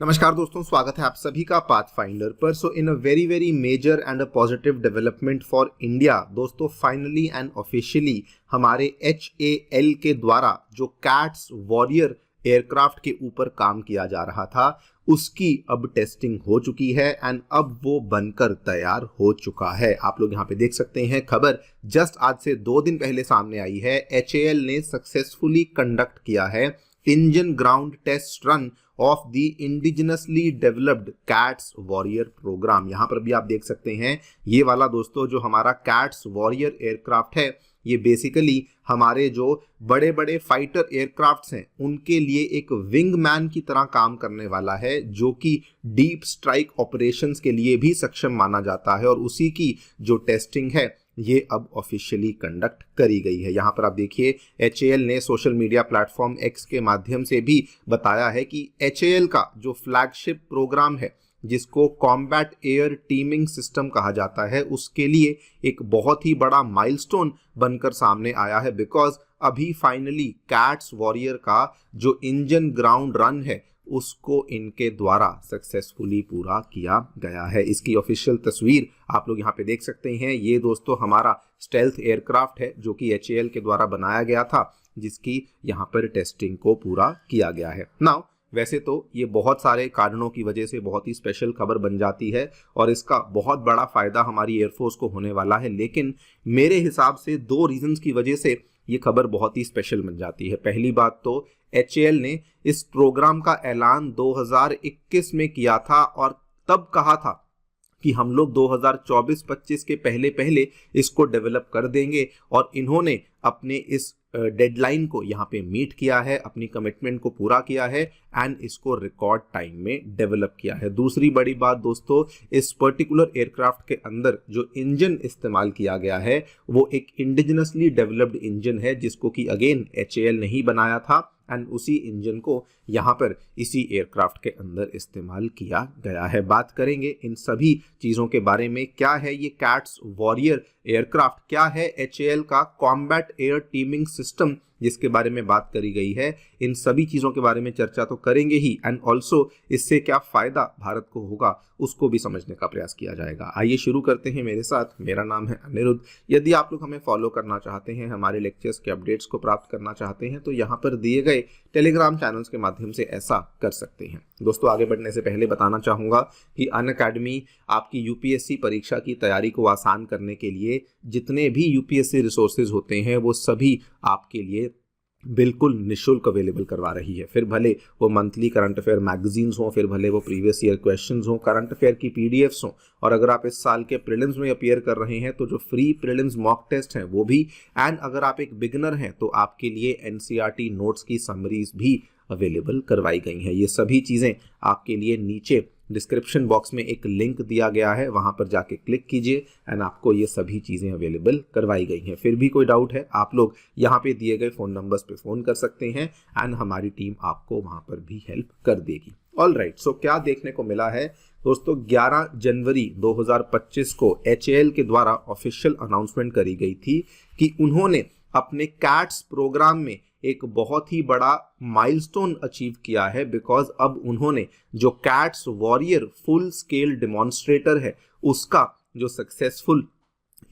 नमस्कार दोस्तों, स्वागत है आप सभी का पाथफाइंडर पर। So in a very major and a positive development for India दोस्तों, फाइनली एंड ऑफिशियली हमारे HAL के द्वारा जो कैट्स वॉरियर एयरक्राफ्ट के ऊपर काम किया जा रहा था उसकी अब टेस्टिंग हो चुकी है एंड अब वो बनकर तैयार हो चुका है। आप लोग यहाँ पे देख सकते हैं, खबर जस्ट आज से 2 दिन पहले सामने आई है। HAL ने सक्सेसफुली कंडक्ट किया है engine ground test run of the indigenously developed CATS Warrior program. यहाँ पर भी आप देख सकते हैं, ये वाला दोस्तों जो हमारा कैट्स वॉरियर एयरक्राफ्ट है, ये बेसिकली हमारे जो बड़े बड़े फाइटर एयरक्राफ्ट्स हैं उनके लिए एक विंग मैन की तरह काम करने वाला है, जो कि डीप स्ट्राइक ऑपरेशंस के लिए भी सक्षम माना जाता है। और उसी की जो टेस्टिंग है ये अब ऑफिशियली कंडक्ट करी गई है। यहाँ पर आप देखिए, HAL ने सोशल मीडिया प्लेटफॉर्म X के माध्यम से भी बताया है कि HAL का जो फ्लैगशिप प्रोग्राम है जिसको कॉम्बैट एयर टीमिंग सिस्टम कहा जाता है, उसके लिए एक बहुत ही बड़ा माइलस्टोन बनकर सामने आया है। बिकॉज अभी फाइनली कैट्स वॉरियर का जो इंजन ग्राउंड रन है उसको इनके द्वारा सक्सेसफुली पूरा किया गया है। इसकी ऑफिशियल तस्वीर आप लोग यहाँ पे देख सकते हैं। ये दोस्तों हमारा स्टेल्थ एयरक्राफ्ट है जो कि HAL के द्वारा बनाया गया था, जिसकी यहाँ पर टेस्टिंग को पूरा किया गया है। नाउ वैसे तो ये बहुत सारे कारणों की वजह से बहुत ही स्पेशल खबर बन जाती है और इसका बहुत बड़ा फायदा हमारी एयरफोर्स को होने वाला है, लेकिन मेरे हिसाब से 2 रीजंस की वजह से ये खबर बहुत ही स्पेशल बन जाती है। पहली बात तो HAL ने इस प्रोग्राम का ऐलान 2021 में किया था और तब कहा था कि हम लोग 2024-25 के पहले पहले इसको डेवलप कर देंगे, और इन्होंने अपने इस डेडलाइन को यहाँ पे मीट किया है, अपनी कमिटमेंट को पूरा किया है एंड इसको रिकॉर्ड टाइम में डेवलप किया है। दूसरी बड़ी बात दोस्तों, इस पर्टिकुलर एयरक्राफ्ट के अंदर जो इंजन इस्तेमाल किया गया है वो एक इंडिजिनसली डेवलप्ड इंजन है, जिसको कि अगेन HAL नहीं बनाया था एंड उसी इंजन को यहाँ पर इसी एयरक्राफ्ट के अंदर इस्तेमाल किया गया है। बात करेंगे इन सभी चीज़ों के बारे में। क्या है ये कैट्स वॉरियर एयरक्राफ्ट, क्या है HAL का कॉम्बैट एयर टीमिंग सिस्टम जिसके बारे में बात करी गई है, इन सभी चीज़ों के बारे में चर्चा तो करेंगे ही एंड ऑल्सो इससे क्या फ़ायदा भारत को होगा उसको भी समझने का प्रयास किया जाएगा। आइए शुरू करते हैं मेरे साथ। मेरा नाम है अनिरुद्ध। यदि आप लोग हमें फॉलो करना चाहते हैं, हमारे लेक्चर्स के अपडेट्स को प्राप्त करना चाहते हैं, तो यहाँ पर दिए गए टेलीग्राम चैनल्स के माध्यम से ऐसा कर सकते हैं। दोस्तों आगे बढ़ने से पहले बताना चाहूँगा कि अनअकैडमी आपकी UPSC परीक्षा की तैयारी को आसान करने के लिए जितने भी UPSC रिसोर्सेज होते हैं वो सभी आपके लिए बिल्कुल निःशुल्क अवेलेबल करवा रही है। फिर भले वो मंथली करंट अफेयर मैगजीन्स हों, फिर भले वो प्रीवियस ईयर क्वेश्चंस हों, करंट अफेयर की PDFs हों, और अगर आप इस साल के प्रीलिम्स में अपीयर कर रहे हैं तो जो फ्री प्रीलिम्स मॉक टेस्ट हैं वो भी, एंड अगर आप एक बिगिनर हैं तो आपके लिए NCERT नोट्स की समरीज भी अवेलेबल करवाई गई हैं। ये सभी चीज़ें आपके लिए नीचे डिस्क्रिप्शन बॉक्स में एक लिंक दिया गया है, वहां पर जाके क्लिक कीजिए एंड आपको ये सभी चीज़ें अवेलेबल करवाई गई हैं। फिर भी कोई डाउट है, आप लोग यहाँ पे दिए गए फ़ोन नंबर्स पे फ़ोन कर सकते हैं एंड हमारी टीम आपको वहां पर भी हेल्प कर देगी। ऑल राइट, सो क्या देखने को मिला है दोस्तों, 11 जनवरी 2025 को HAL के द्वारा ऑफिशियल अनाउंसमेंट करी गई थी कि उन्होंने अपने कैट्स प्रोग्राम में एक बहुत ही बड़ा माइलस्टोन अचीव किया है। बिकॉज अब उन्होंने जो cats warrior full scale demonstrator है उसका जो सक्सेसफुल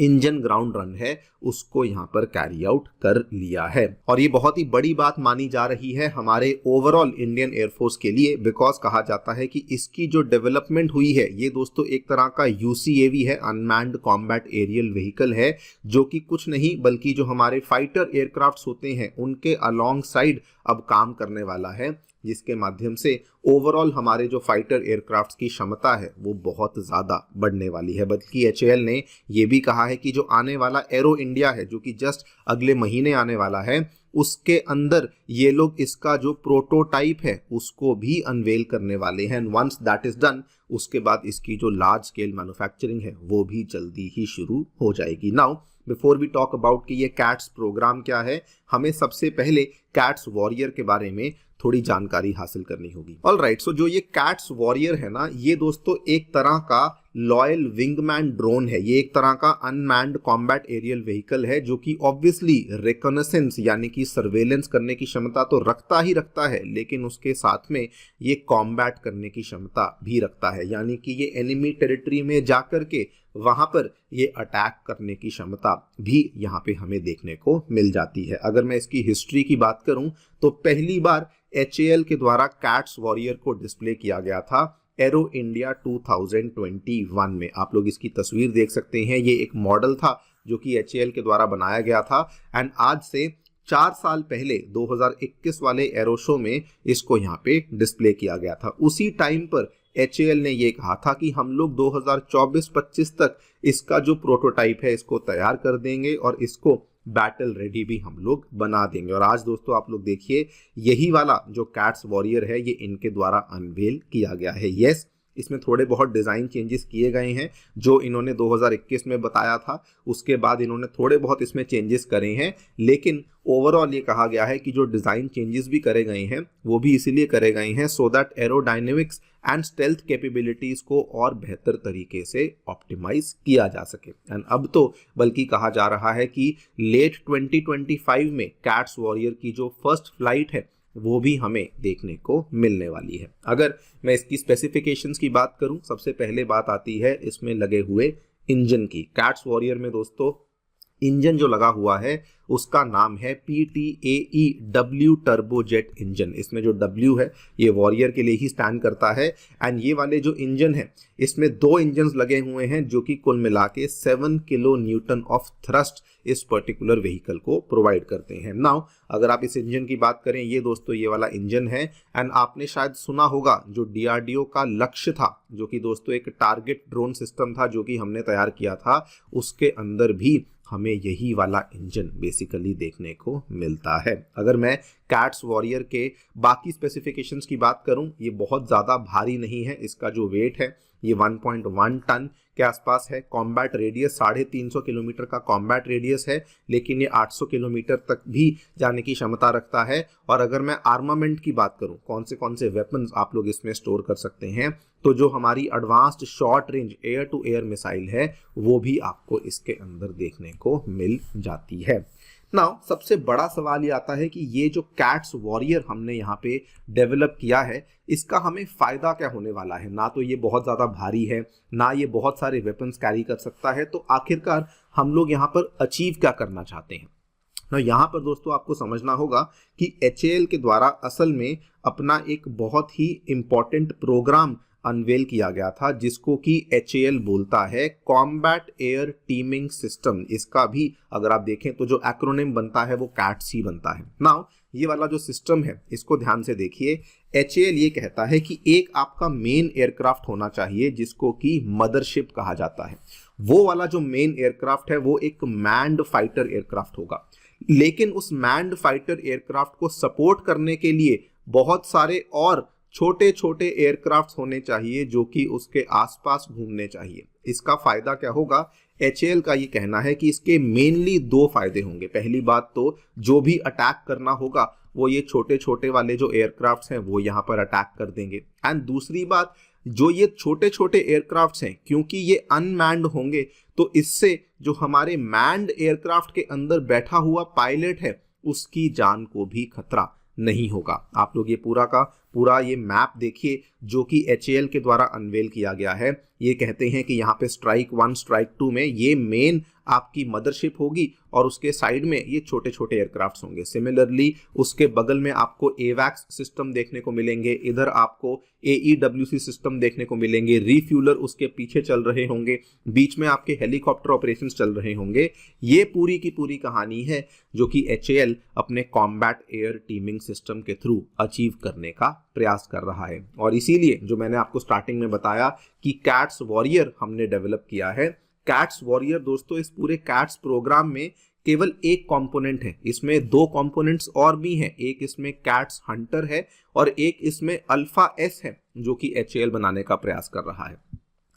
इंजन ग्राउंड रन है उसको यहाँ पर कैरी आउट कर लिया है, और ये बहुत ही बड़ी बात मानी जा रही है हमारे ओवरऑल इंडियन एयरफोर्स के लिए। बिकॉज कहा जाता है कि इसकी जो डेवलपमेंट हुई है ये दोस्तों एक तरह का UCAV है, अनमैन्ड कॉम्बैट एरियल व्हीकल है, जो कि कुछ नहीं बल्कि जो हमारे फाइटर एयरक्राफ्ट्स होते हैं उनके अलॉन्ग साइड अब काम करने वाला है, जिसके माध्यम से ओवरऑल हमारे जो फाइटर एयरक्राफ्ट्स की क्षमता है वो बहुत ज़्यादा बढ़ने वाली है। बल्कि HAL ने ये भी कहा है कि जो आने वाला एरो इंडिया है, जो कि जस्ट अगले महीने आने वाला है, उसके अंदर ये लोग इसका जो प्रोटोटाइप है उसको भी अनवेल करने वाले हैं। वंस दैट इज डन, उसके बाद इसकी जो लार्ज स्केल मैन्युफैक्चरिंग है वो भी जल्दी ही शुरू हो जाएगी। Now before we talk about कि ये कैट्स प्रोग्राम क्या है, हमें सबसे पहले कैट्स वॉरियर के बारे में थोड़ी जानकारी हासिल करनी होगी। ऑल राइट, सो जो ये कैट्स वॉरियर है ना, ये दोस्तों एक तरह का लॉयल विंगमैन ड्रोन है। ये एक तरह का अनमैन्ड कॉम्बैट एरियल व्हीकल है जो कि ऑब्वियसली रिकॉनेसेंस यानी कि सर्वेलेंस करने की क्षमता तो रखता ही रखता है, लेकिन उसके साथ में ये कॉम्बैट करने की क्षमता भी रखता है, यानी कि ये एनिमी टेरिटरी में जाकर के वहां पर ये अटैक करने की क्षमता भी यहाँ पे हमें देखने को मिल जाती है। अगर मैं इसकी हिस्ट्री की बात करूं तो पहली बार HAL के द्वारा कैट्स वॉरियर को डिस्प्ले किया गया था एरो इंडिया 2021 में। आप लोग इसकी तस्वीर देख सकते हैं, ये एक मॉडल था जो कि HAL के द्वारा बनाया गया था एंड आज से 4 साल पहले 2021 वाले एरो शो में इसको यहाँ पे डिस्प्ले किया गया था। उसी टाइम पर HAL ने ये कहा था कि हम लोग 2024-25 तक इसका जो प्रोटोटाइप है इसको तैयार कर देंगे और इसको बैटल रेडी भी हम लोग बना देंगे। और आज दोस्तों आप लोग देखिए, यही वाला जो कैट्स वॉरियर है ये इनके द्वारा अनवेल किया गया है। यस, इसमें थोड़े बहुत डिज़ाइन चेंजेस किए गए हैं जो इन्होंने 2021 में बताया था, उसके बाद इन्होंने थोड़े बहुत इसमें चेंजेस करे हैं, लेकिन ओवरऑल ये कहा गया है कि जो डिज़ाइन चेंजेस भी करे गए हैं वो भी इसीलिए करे गए हैं so that aerodynamics and stealth capabilities को और बेहतर तरीके से ऑप्टिमाइज किया जा सके। एंड अब तो बल्कि कहा जा रहा है कि लेट 2025 में कैट्स वॉरियर की जो फर्स्ट फ्लाइट है वो भी हमें देखने को मिलने वाली है। अगर मैं इसकी स्पेसिफिकेशंस की बात करूं, सबसे पहले बात आती है इसमें लगे हुए इंजन की। कैट्स वॉरियर में दोस्तों इंजन जो लगा हुआ है उसका नाम है PTAE W टर्बोजेट इंजन। इसमें जो W है ये वॉरियर के लिए ही स्टैंड करता है एंड ये वाले जो इंजन है इसमें 2 इंजन लगे हुए हैं जो कि कुल मिला के 7 किलो न्यूटन ऑफ थ्रस्ट इस पर्टिकुलर व्हीकल को प्रोवाइड करते हैं। नाउ अगर आप इस इंजन की बात करें, ये दोस्तों ये वाला इंजन है एंड आपने शायद सुना होगा जो DRDO का लक्ष्य था, जो कि दोस्तों एक टारगेट ड्रोन सिस्टम था जो कि हमने तैयार किया था, उसके अंदर भी हमें यही वाला इंजन बेसिकली देखने को मिलता है। अगर मैं कैट्स वॉरियर के बाकी स्पेसिफिकेशंस की बात करूं, ये बहुत ज़्यादा भारी नहीं है। इसका जो वेट है ये 1.1 टन के आसपास है। कॉम्बैट रेडियस 350 किलोमीटर का कॉम्बैट रेडियस है, लेकिन ये 800 किलोमीटर तक भी जाने की क्षमता रखता है। और अगर मैं आर्मामेंट की बात करूं, कौन से वेपन्स आप लोग इसमें स्टोर कर सकते हैं, तो जो हमारी advanced short range air to air missile है वो भी आपको इसके अंदर देखने को मिल जाती है। नाउ सबसे बड़ा सवाल ये आता है कि ये जो कैट्स वॉरियर हमने यहाँ पे डेवलप किया है इसका हमें फ़ायदा क्या होने वाला है। ना तो ये बहुत ज़्यादा भारी है, ना ये बहुत सारे वेपन्स कैरी कर सकता है, तो आखिरकार हम लोग यहाँ पर अचीव क्या करना चाहते हैं। ना यहाँ पर दोस्तों आपको समझना होगा कि HAL के द्वारा असल में अपना एक बहुत ही इम्पॉर्टेंट प्रोग्राम अनवेल किया गया था जिसको कि HAL बोलता है कॉम्बैट एयर टीमिंग सिस्टम। इसका भी अगर आप देखें तो जो एक्रोनिम बनता है वो CATS ही बनता है। नाउ ये वाला जो सिस्टम है इसको ध्यान से देखिए। HAL ये कहता है कि एक आपका मेन एयरक्राफ्ट होना चाहिए जिसको कि मदरशिप कहा जाता है। वो वाला जो मेन एयरक्राफ्ट है वो एक मैन्ड फाइटर एयरक्राफ्ट होगा, लेकिन उस मैन्ड फाइटर एयरक्राफ्ट को सपोर्ट करने के लिए बहुत सारे और छोटे छोटे एयरक्राफ्ट होने चाहिए जो कि उसके आसपास घूमने चाहिए। इसका फायदा क्या होगा, HAL का ये कहना है कि इसके मेनली 2 फायदे होंगे। पहली बात तो जो भी अटैक करना होगा वो ये छोटे छोटे वाले जो एयरक्राफ्ट्स हैं वो यहाँ पर अटैक कर देंगे। एंड दूसरी बात, जो ये छोटे छोटे एयरक्राफ्ट्स हैं क्योंकि ये अनमैन्ड होंगे तो इससे जो हमारे मैन्ड एयरक्राफ्ट के अंदर बैठा हुआ पायलट है उसकी जान को भी खतरा नहीं होगा। आप लोग ये पूरा का पूरा ये मैप देखिए जो कि HAL के द्वारा अनवेल किया गया है। ये कहते हैं कि यहाँ पे स्ट्राइक 1 स्ट्राइक 2 में ये मेन आपकी मदरशिप होगी और उसके साइड में ये छोटे छोटे एयरक्राफ्ट्स होंगे। सिमिलरली उसके बगल में आपको AWACS सिस्टम देखने को मिलेंगे, इधर आपको AEWC सिस्टम देखने को मिलेंगे, रिफ्यूलर उसके पीछे चल रहे होंगे, बीच में आपके हेलीकॉप्टर ऑपरेशंस चल रहे होंगे। ये पूरी की पूरी कहानी है जो कि HAL अपने कॉम्बैट एयर टीमिंग सिस्टम के थ्रू अचीव करने का प्रयास कर रहा है। और इसीलिए जो मैंने आपको स्टार्टिंग में बताया कि कैट्स वॉरियर हमने डेवलप किया है। कैट्स वॉरियर दोस्तों इस पूरे कैट्स प्रोग्राम में केवल एक कंपोनेंट है, इसमें 2 कंपोनेंट्स और भी हैं। एक इसमें कैट्स हंटर है और एक इसमें अल्फा S है जो कि HAL बनाने का प्रयास कर रहा है।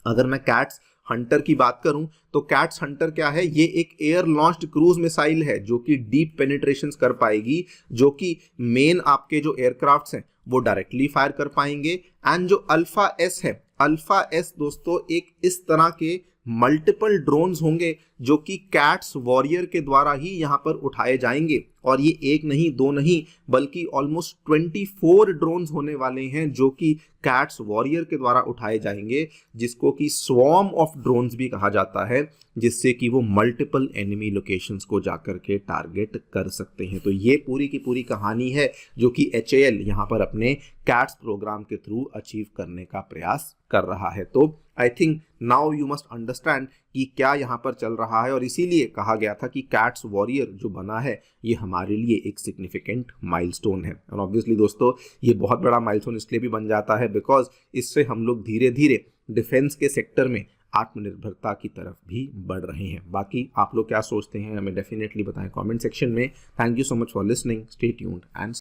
अगर मैं कैट्स हंटर की बात करूं तो कैट्स हंटर क्या है, ये एक एयर लॉन्च्ड क्रूज मिसाइल है जो कि डीप पेनिट्रेशंस कर पाएगी, जो कि मेन आपके जो एयरक्राफ्ट्स हैं वो डायरेक्टली फायर कर पाएंगे। एंड जो अल्फा S है, अल्फा एस दोस्तों एक इस तरह के मल्टीपल ड्रोन्स होंगे जो कि कैट्स वॉरियर के द्वारा ही यहां पर उठाए जाएंगे, और ये एक नहीं दो नहीं बल्कि ऑलमोस्ट 24 ड्रोन्स होने वाले हैं जो कि कैट्स वॉरियर के द्वारा उठाए जाएंगे, जिसको कि स्वॉर्म ऑफ ड्रोन्स भी कहा जाता है, जिससे कि वो मल्टीपल एनिमी लोकेशंस को जाकर के टारगेट कर सकते हैं। तो ये पूरी की पूरी कहानी है जो कि HAL यहाँ पर अपने कैट्स प्रोग्राम के थ्रू अचीव करने का प्रयास कर रहा है। तो I think now you must understand कि क्या यहाँ पर चल रहा है, और इसीलिए कहा गया था कि कैट्स वॉरियर जो बना है ये हमारे लिए एक सिग्निफिकेंट माइलस्टोन है। और ऑब्वियसली दोस्तों ये बहुत बड़ा माइलस्टोन इसलिए भी बन जाता है बिकॉज इससे हम लोग धीरे धीरे डिफेंस के सेक्टर में आत्मनिर्भरता की तरफ भी बढ़ रहे हैं। बाकी आप लोग क्या सोचते हैं हमें डेफिनेटली बताएं कमेंट सेक्शन में। Thank you so much for listening, stay tuned and